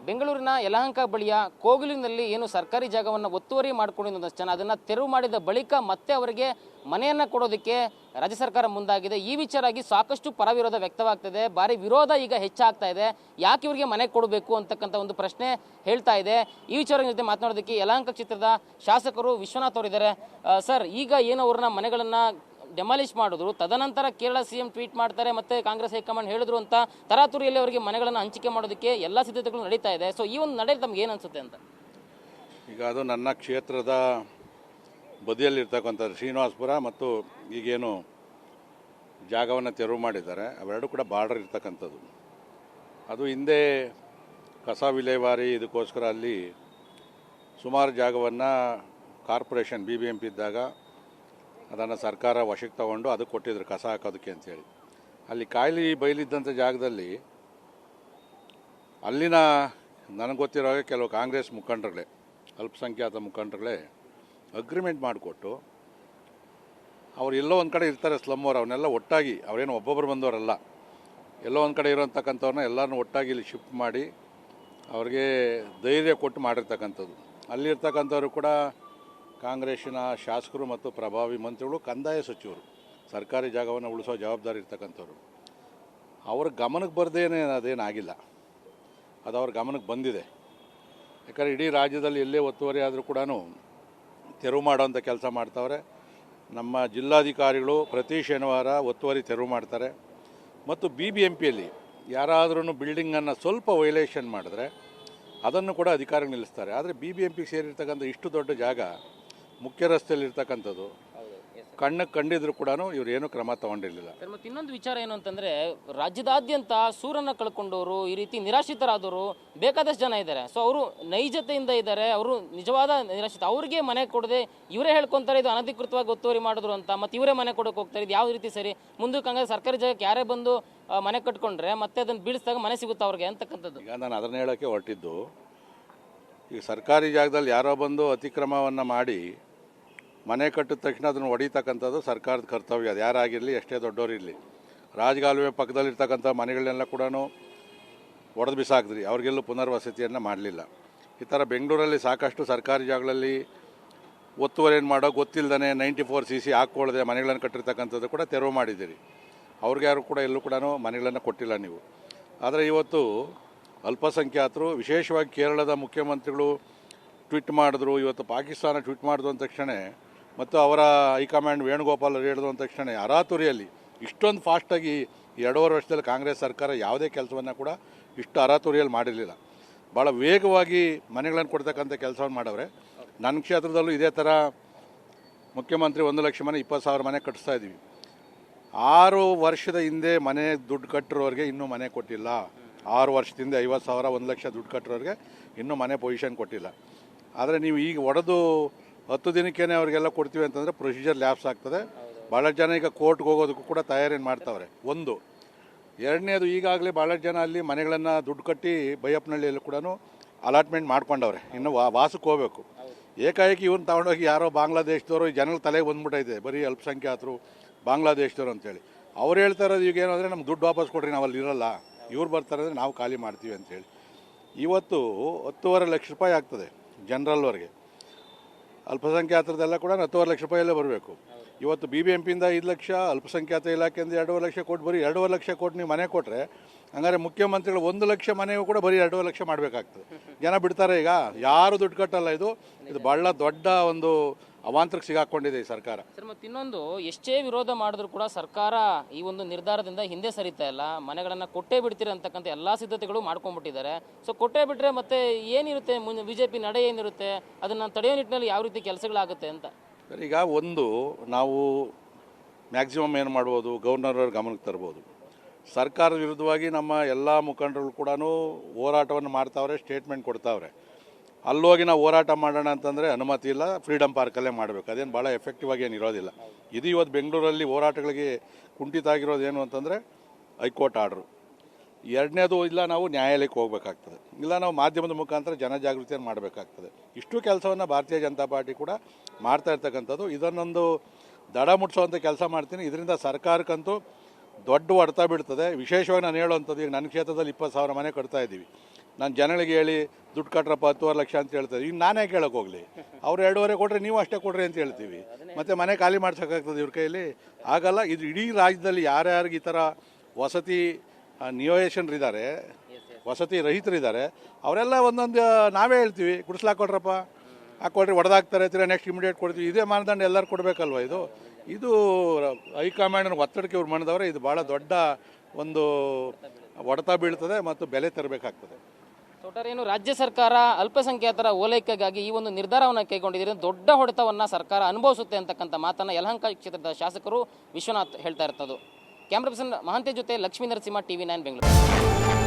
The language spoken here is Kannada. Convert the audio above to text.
ಬೆಂಗಳೂರಿನ ಯಲಹಂಕ ಬಳಿಯ ಕೋಗಿಲಿನಲ್ಲಿ ಏನು ಸರ್ಕಾರಿ ಜಾಗವನ್ನು ಒತ್ತುವರಿ ಮಾಡಿಕೊಂಡಿದ್ದಷ್ಟು ಜನ ಅದನ್ನು ತೆರವು ಮಾಡಿದ ಬಳಿಕ ಮತ್ತೆ ಅವರಿಗೆ ಮನೆಯನ್ನು ಕೊಡೋದಕ್ಕೆ ರಾಜ್ಯ ಸರ್ಕಾರ ಮುಂದಾಗಿದೆ. ಈ ವಿಚಾರವಾಗಿ ಸಾಕಷ್ಟು ಪರವಿರೋಧ ವ್ಯಕ್ತವಾಗ್ತದೆ. ಭಾರಿ ವಿರೋಧ ಈಗ ಹೆಚ್ಚಾಗ್ತಾ ಇದೆ. ಯಾಕೆ ಇವರಿಗೆ ಮನೆ ಕೊಡಬೇಕು ಅಂತಕ್ಕಂಥ ಒಂದು ಪ್ರಶ್ನೆ ಹೇಳ್ತಾ ಇದೆ. ಈ ವಿಚಾರದ ಜೊತೆ ಮಾತನಾಡೋದಕ್ಕೆ ಯಲಹಂಕ ಕ್ಷೇತ್ರದ ಶಾಸಕರು ವಿಶ್ವನಾಥ್ ಅವರಿದ್ದಾರೆ. ಸರ್, ಈಗ ಏನು ಅವ್ರನ್ನ ಮನೆಗಳನ್ನು ಡೆಮಾಲಿಷ್ ಮಾಡಿದ್ರು, ತದನಂತರ ಕೇರಳ ಸಿಎಂ ಟ್ವೀಟ್ ಮಾಡ್ತಾರೆ, ಮತ್ತೆ ಕಾಂಗ್ರೆಸ್ ಹೈಕಮಾಂಡ್ ಹೇಳಿದ್ರು ಅಂತ ತರಾತುರಿಯಲ್ಲಿ ಅವರಿಗೆ ಮನೆಗಳನ್ನು ಹಂಚಿಕೆ ಮಾಡೋದಕ್ಕೆ ಎಲ್ಲ ಸಿದ್ಧತೆಗಳು ನಡೀತಾ ಇದೆ. ಸೊ ಈ ಒಂದು ನಡೆ ತಮ್ಗೆ ಏನು ಅನ್ಸುತ್ತೆ ಅಂತ? ಈಗ ಅದು ನನ್ನ ಕ್ಷೇತ್ರದ ಬದಿಯಲ್ಲಿರ್ತಕ್ಕಂಥದ್ದು ಶ್ರೀನಿವಾಸಪುರ ಮತ್ತು ಈಗೇನು ಜಾಗವನ್ನು ತೆರವು ಮಾಡಿದ್ದಾರೆ ಅವೆರಡು ಕೂಡ ಬಾರ್ಡರ್ ಇರ್ತಕ್ಕಂಥದ್ದು. ಅದು ಹಿಂದೆ ಕಸ ವಿಲೇವಾರಿ ಇದಕ್ಕೋಸ್ಕರ ಅಲ್ಲಿ ಸುಮಾರು ಜಾಗವನ್ನು ಕಾರ್ಪೊರೇಷನ್ BBMP ಇದ್ದಾಗ ಅದನ್ನು ಸರ್ಕಾರ ವಶಕ್ಕೆ ತಗೊಂಡು ಅದಕ್ಕೆ ಕೊಟ್ಟಿದ್ರು ಕಸ ಹಾಕೋದಕ್ಕೆ ಅಂತೇಳಿ. ಅಲ್ಲಿ ಕಾಯಿಲೆ ಬಯಲಿದ್ದಂಥ ಜಾಗದಲ್ಲಿ ಅಲ್ಲಿನ ನನಗೆ ಗೊತ್ತಿರೋ ಹಾಗೆ ಕೆಲವು ಕಾಂಗ್ರೆಸ್ ಮುಖಂಡರುಗಳೇ, ಅಲ್ಪಸಂಖ್ಯಾತ ಮುಖಂಡರುಗಳೇ ಅಗ್ರಿಮೆಂಟ್ ಮಾಡಿಕೊಟ್ಟು ಅವ್ರು ಎಲ್ಲೋ ಒಂದು ಕಡೆ ಇರ್ತಾರೆ ಸ್ಲಮ್ಮವ್ರು, ಅವನ್ನೆಲ್ಲ ಒಟ್ಟಾಗಿ, ಅವರೇನು ಒಬ್ಬೊಬ್ಬರು ಬಂದವರಲ್ಲ, ಎಲ್ಲೋ ಒಂದು ಕಡೆ ಇರೋಂತಕ್ಕಂಥವ್ರನ್ನ ಎಲ್ಲರನ್ನೂ ಒಟ್ಟಾಗಿ ಇಲ್ಲಿ ಶಿಫ್ಟ್ ಮಾಡಿ ಅವ್ರಿಗೆ ಧೈರ್ಯ ಕೊಟ್ಟು ಮಾಡಿರ್ತಕ್ಕಂಥದ್ದು. ಅಲ್ಲಿರ್ತಕ್ಕಂಥವ್ರು ಕೂಡ ಕಾಂಗ್ರೆಸ್ಸಿನ ಶಾಸಕರು ಮತ್ತು ಪ್ರಭಾವಿ ಮಂತ್ರಿಗಳು, ಕಂದಾಯ ಸಚಿವರು, ಸರ್ಕಾರಿ ಜಾಗವನ್ನು ಉಳಿಸೋ ಜವಾಬ್ದಾರಿ ಇರ್ತಕ್ಕಂಥವ್ರು. ಅವ್ರ ಗಮನಕ್ಕೆ ಬರದೇನೆ ಅದೇನಾಗಿಲ್ಲ, ಅದು ಅವ್ರ ಗಮನಕ್ಕೆ ಬಂದಿದೆ. ಯಾಕಂದರೆ ಇಡೀ ರಾಜ್ಯದಲ್ಲಿ ಎಲ್ಲೇ ಒತ್ತುವರಿ ಆದರೂ ಕೂಡ ತೆರವು ಮಾಡೋವಂಥ ಕೆಲಸ ಮಾಡ್ತಾವ್ರೆ. ನಮ್ಮ ಜಿಲ್ಲಾಧಿಕಾರಿಗಳು ಪ್ರತಿ ಶನಿವಾರ ಒತ್ತುವರಿ ತೆರವು ಮಾಡ್ತಾರೆ. ಮತ್ತು BBMPಯಲ್ಲಿ ಯಾರಾದ್ರೂ ಬಿಲ್ಡಿಂಗನ್ನು ಸ್ವಲ್ಪ ವೈಲೇಷನ್ ಮಾಡಿದ್ರೆ ಅದನ್ನು ಕೂಡ ಅಧಿಕಾರಿಗಳು ನಿಲ್ಲಿಸ್ತಾರೆ. ಆದರೆ BBMPಗೆ ಸೇರಿರ್ತಕ್ಕಂಥ ಇಷ್ಟು ದೊಡ್ಡ ಜಾಗ ಮುಖ್ಯ ರಸ್ತೆಯಲ್ಲಿ ಇರ್ತಕ್ಕಂಥದ್ದು ಕಣ್ಣಕ್ಕೆ ಕಂಡಿದ್ರು ಕೂಡ ಇವ್ರು ಏನೂ ಕ್ರಮ ತಗೊಂಡಿರಲಿಲ್ಲ. ಮತ್ತು ಇನ್ನೊಂದು ವಿಚಾರ ಏನು ಅಂತಂದರೆ, ರಾಜ್ಯದಾದ್ಯಂತ ಸೂರನ್ನು ಕಳ್ಕೊಂಡವರು, ಈ ರೀತಿ ನಿರಾಶ್ರಿತರಾದವರು ಬೇಕಾದಷ್ಟು ಜನ ಇದ್ದಾರೆ. ಸೊ ಅವರು ನೈಜತೆಯಿಂದ ಇದ್ದಾರೆ, ಅವರು ನಿಜವಾದ ನಿರಾಶ್ರಿತ. ಅವ್ರಿಗೆ ಮನೆ ಕೊಡದೆ ಇವರೇ ಹೇಳ್ಕೊತಾರೆ ಇದು ಅನಧಿಕೃತವಾಗಿ ಒತ್ತುವರಿ ಮಾಡಿದ್ರು ಅಂತ, ಮತ್ತು ಇವರೇ ಮನೆ ಕೊಡೋಕೆ ಹೋಗ್ತಾರೆ. ಇದು ಯಾವ ರೀತಿ ಸರಿ? ಮುಂದಕ್ಕೆ ಹಂಗೆ ಸರ್ಕಾರಿ ಜಾಗಕ್ಕೆ ಯಾರೇ ಬಂದು ಮನೆ ಕಟ್ಕೊಂಡ್ರೆ ಮತ್ತೆ ಅದನ್ನು ಬೀಳಿಸಿದಾಗ ಮನೆ ಸಿಗುತ್ತೆ ಅವ್ರಿಗೆ ಅಂತಕ್ಕಂಥದ್ದು. ಈಗ ನಾನು ಅದನ್ನು ಹೇಳೋಕ್ಕೆ ಹೊರಟಿದ್ದು, ಈಗ ಸರ್ಕಾರಿ ಜಾಗದಲ್ಲಿ ಯಾರೋ ಬಂದು ಅತಿಕ್ರಮವನ್ನು ಮಾಡಿ ಮನೆ ಕಟ್ಟಿದ ತಕ್ಷಣ ಅದನ್ನು ಹೊಡಿತಕ್ಕಂಥದ್ದು ಸರ್ಕಾರದ ಕರ್ತವ್ಯ. ಅದು ಯಾರಾಗಿರಲಿ, ಎಷ್ಟೇ ದೊಡ್ಡವರಿರಲಿ. ರಾಜಕಾಲುವೆ ಪಕ್ಕದಲ್ಲಿರ್ತಕ್ಕಂಥ ಮನೆಗಳನ್ನೆಲ್ಲ ಕೂಡ ಒಡೆದು ಬಿಸಾಕಿದ್ರಿ, ಅವ್ರಿಗೆಲ್ಲೂ ಪುನರ್ವಸತಿಯನ್ನು ಮಾಡಲಿಲ್ಲ. ಈ ಥರ ಬೆಂಗಳೂರಲ್ಲಿ ಸಾಕಷ್ಟು ಸರ್ಕಾರಿ ಜಾಗಗಳಲ್ಲಿ ಒತ್ತುವರಿಯನ್ನು ಮಾಡೋ ಗೊತ್ತಿಲ್ಲದೇ 94cc ಹಾಕ್ಕೊಳ್ಳದೆ ಮನೆಗಳನ್ನು ಕಟ್ಟಿರ್ತಕ್ಕಂಥದ್ದು ಕೂಡ ತೆರವು ಮಾಡಿದ್ದೀರಿ. ಅವ್ರಿಗೆ ಯಾರು ಕೂಡ ಎಲ್ಲೂ ಕೂಡ ಮನೆಗಳನ್ನು ಕೊಟ್ಟಿಲ್ಲ ನೀವು. ಆದರೆ ಇವತ್ತು ಅಲ್ಪಸಂಖ್ಯಾತರು, ವಿಶೇಷವಾಗಿ ಕೇರಳದ ಮುಖ್ಯಮಂತ್ರಿಗಳು ಟ್ವೀಟ್ ಮಾಡಿದ್ರು, ಇವತ್ತು ಪಾಕಿಸ್ತಾನ ಟ್ವೀಟ್ ಮಾಡಿದ್ರು ಅಂದ ತಕ್ಷಣ, ಮತ್ತು ಅವರ ಹೈಕಮಾಂಡ್ ವೇಣುಗೋಪಾಲ್ ಹೇಳಿದ್ರು ಅಂದ ತಕ್ಷಣ ಅರಾತುರಿಯಲ್ಲಿ ಇಷ್ಟೊಂದು ಫಾಸ್ಟಾಗಿ 2.5 ವರ್ಷದಲ್ಲಿ ಕಾಂಗ್ರೆಸ್ ಸರ್ಕಾರ ಯಾವುದೇ ಕೆಲಸವನ್ನು ಕೂಡ ಇಷ್ಟು ಅರಾತುರಿಯಲ್ಲಿ ಮಾಡಿರಲಿಲ್ಲ. ಭಾಳ ವೇಗವಾಗಿ ಮನೆಗಳನ್ನು ಕೊಡ್ತಕ್ಕಂಥ ಕೆಲಸವನ್ನು ಮಾಡವ್ರೆ. ನನ್ನ ಕ್ಷೇತ್ರದಲ್ಲೂ ಇದೇ ಥರ ಮುಖ್ಯಮಂತ್ರಿ 1 ಲಕ್ಷ ಮನೆ, 20,000 ಮನೆ ಕಟ್ಟಿಸ್ತಾ ಇದ್ದೀವಿ. 6 ವರ್ಷದ ಹಿಂದೆ ಮನೆ ದುಡ್ಡು ಕಟ್ಟಿರೋರಿಗೆ ಇನ್ನೂ ಮನೆ ಕೊಟ್ಟಿಲ್ಲ. 6 ವರ್ಷದಿಂದ 50,000 1 ಲಕ್ಷ ದುಡ್ಡು ಕಟ್ಟಿರೋರಿಗೆ ಇನ್ನೂ ಮನೆ ಪೊಸಿಷನ್ ಕೊಟ್ಟಿಲ್ಲ. ಆದರೆ ನೀವು ಈಗ ಒಡೆದು 10 ದಿನಕ್ಕೇ ಅವ್ರಿಗೆಲ್ಲ ಕೊಡ್ತೀವಿ ಅಂತಂದರೆ ಪ್ರೊಸೀಜರ್ ಲ್ಯಾಪ್ಸ್ ಆಗ್ತದೆ. ಭಾಳಷ್ಟು ಜನ ಈಗ ಕೋರ್ಟ್ಗೆ ಹೋಗೋದಕ್ಕೂ ಕೂಡ ತಯಾರಿಯನ್ನು ಮಾಡ್ತಾವ್ರೆ. ಒಂದು. ಎರಡನೇದು, ಈಗಾಗಲೇ ಭಾಳಷ್ಟು ಜನ ಅಲ್ಲಿ ಮನೆಗಳನ್ನು ದುಡ್ಡು ಕಟ್ಟಿ ಬೈಯಪ್ಪನಹಳ್ಳಿಯಲ್ಲಿ ಕೂಡ ಅಲಾಟ್ಮೆಂಟ್ ಮಾಡ್ಕೊಂಡವ್ರೆ. ಇನ್ನು ವಾಸಕ್ಕೆ ಹೋಗಬೇಕು. ಏಕಾಏಕಿ ಇವ್ರನ್ನ ತಗೊಂಡೋಗಿ ಯಾರೋ ಬಾಂಗ್ಲಾದೇಶದವರು ಜನಗಳ ತಲೆಗೆ ಬಂದ್ಬಿಟ್ಟೈತೆ, ಬರೀ ಅಲ್ಪಸಂಖ್ಯಾತರು ಬಾಂಗ್ಲಾದೇಶದವರು ಅಂತೇಳಿ. ಅವ್ರು ಹೇಳ್ತಾ ಇರೋದು ಈಗ ಏನು ಅಂದರೆ ನಮ್ಗೆ ದುಡ್ಡು ವಾಪಸ್ ಕೊಡ್ರಿ, ನಾವು ಅಲ್ಲಿ ಇರೋಲ್ಲ, ಇವ್ರು ಬರ್ತಾರೆ ಅಂದರೆ ನಾವು ಖಾಲಿ ಮಾಡ್ತೀವಿ ಅಂತೇಳಿ. ಇವತ್ತು 10.5 ಲಕ್ಷ ರೂಪಾಯಿ ಆಗ್ತದೆ ಜನರಲ್ವರೆಗೆ. ಅಲ್ಪಸಂಖ್ಯಾತರದೆಲ್ಲ ಕೂಡ 10.5 ಲಕ್ಷ ರೂಪಾಯಲ್ಲೇ ಬರಬೇಕು. ಇವತ್ತು BBMPಯಿಂದ 5 ಲಕ್ಷ, ಅಲ್ಪಸಂಖ್ಯಾತ ಇಲಾಖೆಯಿಂದ 2.5 ಲಕ್ಷ ಕೊಟ್ಟು, ಬರೀ 2.5 ಲಕ್ಷ ಕೊಟ್ಟು ನೀವು ಮನೆ ಕೊಟ್ಟರೆ, ಹಂಗಾರೆ ಮುಖ್ಯಮಂತ್ರಿಗಳು 1 ಲಕ್ಷ ಮನೆಯೂ ಕೂಡ ಬರೀ 2.5 ಲಕ್ಷ ಮಾಡಬೇಕಾಗ್ತದೆ. ಜನ ಬಿಡ್ತಾರೆ. ಈಗ ಯಾರು ದುಡ್ಡು ಕಟ್ಟಲ್ಲ. ಇದು ಭಾಳ ದೊಡ್ಡ ಒಂದು ಅವಾಂತರಕ್ಕೆ ಸಿಗಾಕೊಂಡಿದೆ ಈ ಸರ್ಕಾರ. ಸರ್, ಮತ್ತು ಇನ್ನೊಂದು, ಎಷ್ಟೇ ವಿರೋಧ ಮಾಡಿದ್ರು ಕೂಡ ಸರ್ಕಾರ ಈ ಒಂದು ನಿರ್ಧಾರದಿಂದ ಹಿಂದೆ ಸರಿತಾ ಇಲ್ಲ. ಮನೆಗಳನ್ನು ಕೊಟ್ಟೇ ಬಿಡ್ತೀರಿ ಅಂತಕ್ಕಂಥ ಎಲ್ಲ ಸಿದ್ಧತೆಗಳು ಮಾಡ್ಕೊಂಡ್ಬಿಟ್ಟಿದ್ದಾರೆ. ಸೊ ಕೊಟ್ಟೇ ಬಿಟ್ಟರೆ ಮತ್ತೆ ಏನಿರುತ್ತೆ ಮುಂದೆ BJP ನಡೆ ಏನಿರುತ್ತೆ, ಅದನ್ನು ತಡೆಯೋ ನಿಟ್ಟಿನಲ್ಲಿ ಯಾವ ರೀತಿ ಕೆಲಸಗಳಾಗುತ್ತೆ ಅಂತ? ಈಗ ಒಂದು, ನಾವು ಮ್ಯಾಕ್ಸಿಮಮ್ ಏನು ಮಾಡ್ಬೋದು, ಗವರ್ನರ್ ಅವ್ರ ಗಮನಕ್ಕೆ ತರ್ಬೋದು. ಸರ್ಕಾರದ ವಿರುದ್ಧವಾಗಿ ನಮ್ಮ ಎಲ್ಲ ಮುಖಂಡರು ಕೂಡ ಹೋರಾಟವನ್ನು ಮಾಡ್ತಾವ್ರೆ, ಸ್ಟೇಟ್ಮೆಂಟ್ ಕೊಡ್ತಾವ್ರೆ. ಅಲ್ಲೋಗಿ ನಾವು ಹೋರಾಟ ಮಾಡೋಣ ಅಂತಂದರೆ ಅನುಮತಿ ಇಲ್ಲ, ಫ್ರೀಡಮ್ ಪಾರ್ಕಲ್ಲೇ ಮಾಡಬೇಕು. ಅದೇನು ಭಾಳ ಎಫೆಕ್ಟಿವ್ ಆಗಿ ಏನು ಇರೋದಿಲ್ಲ. ಇದು ಇವತ್ತು ಬೆಂಗಳೂರಲ್ಲಿ ಹೋರಾಟಗಳಿಗೆ ಕುಂಠಿತ ಆಗಿರೋದೇನು ಅಂತಂದರೆ ಹೈಕೋರ್ಟ್ ಆರ್ಡ್ರು. ಎರಡನೇದು, ಇಲ್ಲ ನಾವು ನ್ಯಾಯಾಲಯಕ್ಕೆ ಹೋಗಬೇಕಾಗ್ತದೆ, ಇಲ್ಲ ನಾವು ಮಾಧ್ಯಮದ ಮುಖಾಂತರ ಜನಜಾಗೃತಿಯನ್ನು ಮಾಡಬೇಕಾಗ್ತದೆ. ಇಷ್ಟು ಕೆಲಸವನ್ನು ಭಾರತೀಯ ಜನತಾ ಪಾರ್ಟಿ ಕೂಡ ಮಾಡ್ತಾ ಇರ್ತಕ್ಕಂಥದ್ದು. ಇದನ್ನೊಂದು ದಡ ಮುಟ್ಟಿಸೋವಂಥ ಕೆಲಸ ಮಾಡ್ತೀನಿ. ಇದರಿಂದ ಸರ್ಕಾರಕ್ಕಂತೂ ದೊಡ್ಡ ಹೊಡೆತ ಬೀಳ್ತದೆ. ವಿಶೇಷವಾಗಿ ನಾನು ಹೇಳುವಂಥದ್ದು, ಈಗ ನನ್ನ ಕ್ಷೇತ್ರದಲ್ಲಿ 20,000 ಮನೆ ಕಟ್ತಾ ಇದ್ದೀವಿ. ನಾನು ಜನಗಳಿಗೆ ಹೇಳಿ ದುಡ್ಡು ಕಟ್ರಪ್ಪ 10 ಲಕ್ಷ ಅಂತ ಹೇಳ್ತಾರೆ. ಈಗ ನಾನೇ ಕೇಳೋಕೆ ಹೋಗಲಿ, ಅವ್ರು 2.5 ಕೊಟ್ಟರೆ ನೀವು ಅಷ್ಟೇ ಕೊಡ್ರಿ ಅಂತ ಹೇಳ್ತೀವಿ. ಮತ್ತು ಮನೆ ಖಾಲಿ ಮಾಡ್ಸೋಕ್ಕಾಗ್ತದೆ ಇವ್ರ ಕೈಯಲ್ಲಿ? ಆಗಲ್ಲ. ಇದು ಇಡೀ ರಾಜ್ಯದಲ್ಲಿ ಯಾರ್ಯಾರಿಗೆ ಈ ಥರ ವಸತಿ ನಿಯೋಜಕರಿದ್ದಾರೆ, ವಸತಿ ರಹಿತರಿದ್ದಾರೆ, ಅವರೆಲ್ಲ ಒಂದೊಂದು ನಾವೇ ಹೇಳ್ತೀವಿ ಗುಡಿಸ್ಲಾಕೊಡ್ರಪ್ಪ, ಹಾಕೊಡ್ರಿ, ಹೊಡೆದಾಕ್ತಾರೆ, ತಿರ್ಗಿ ನೆಕ್ಸ್ಟ್ ಇಮಿಡಿಯೇಟ್ ಕೊಡ್ತೀವಿ. ಇದೇ ಮಾನದಂಡ ಎಲ್ಲರೂ ಕೊಡಬೇಕಲ್ವ? ಇದು ಹೈಕಮಾಂಡ್ನ ಒತ್ತಡಕ್ಕೆ ಇವ್ರು ಮಾಡಿದವ್ರೆ. ಇದು ಭಾಳ ದೊಡ್ಡ ಒಂದು ಹೊಡೆತ ಬೀಳ್ತದೆ ಮತ್ತು ಬೆಲೆ ತರಬೇಕಾಗ್ತದೆ. ಒಟ್ಟಾರೆ ಏನು ರಾಜ್ಯ ಸರ್ಕಾರ ಅಲ್ಪಸಂಖ್ಯಾತರ ಓಲೈಕೆಗಾಗಿ ಈ ಒಂದು ನಿರ್ಧಾರವನ್ನು ಕೈಗೊಂಡಿದ್ದೀರಿ, ದೊಡ್ಡ ಹೊಡೆತವನ್ನು ಸರ್ಕಾರ ಅನುಭವಿಸುತ್ತೆ ಅಂತಕ್ಕಂಥ ಮಾತನ್ನು ಯಲಹಂಕ ಕ್ಷೇತ್ರದ ಶಾಸಕರು ವಿಶ್ವನಾಥ್ ಹೇಳ್ತಾ ಇರ್ತದ್ದು. ಕ್ಯಾಮ್ರಾ ಪರ್ಸನ್ ಮಹಾಂತೇಶ್ ಜೊತೆ ಲಕ್ಷ್ಮೀ ನರಸಿಂಹ, TV9 ಬೆಂಗಳೂರು.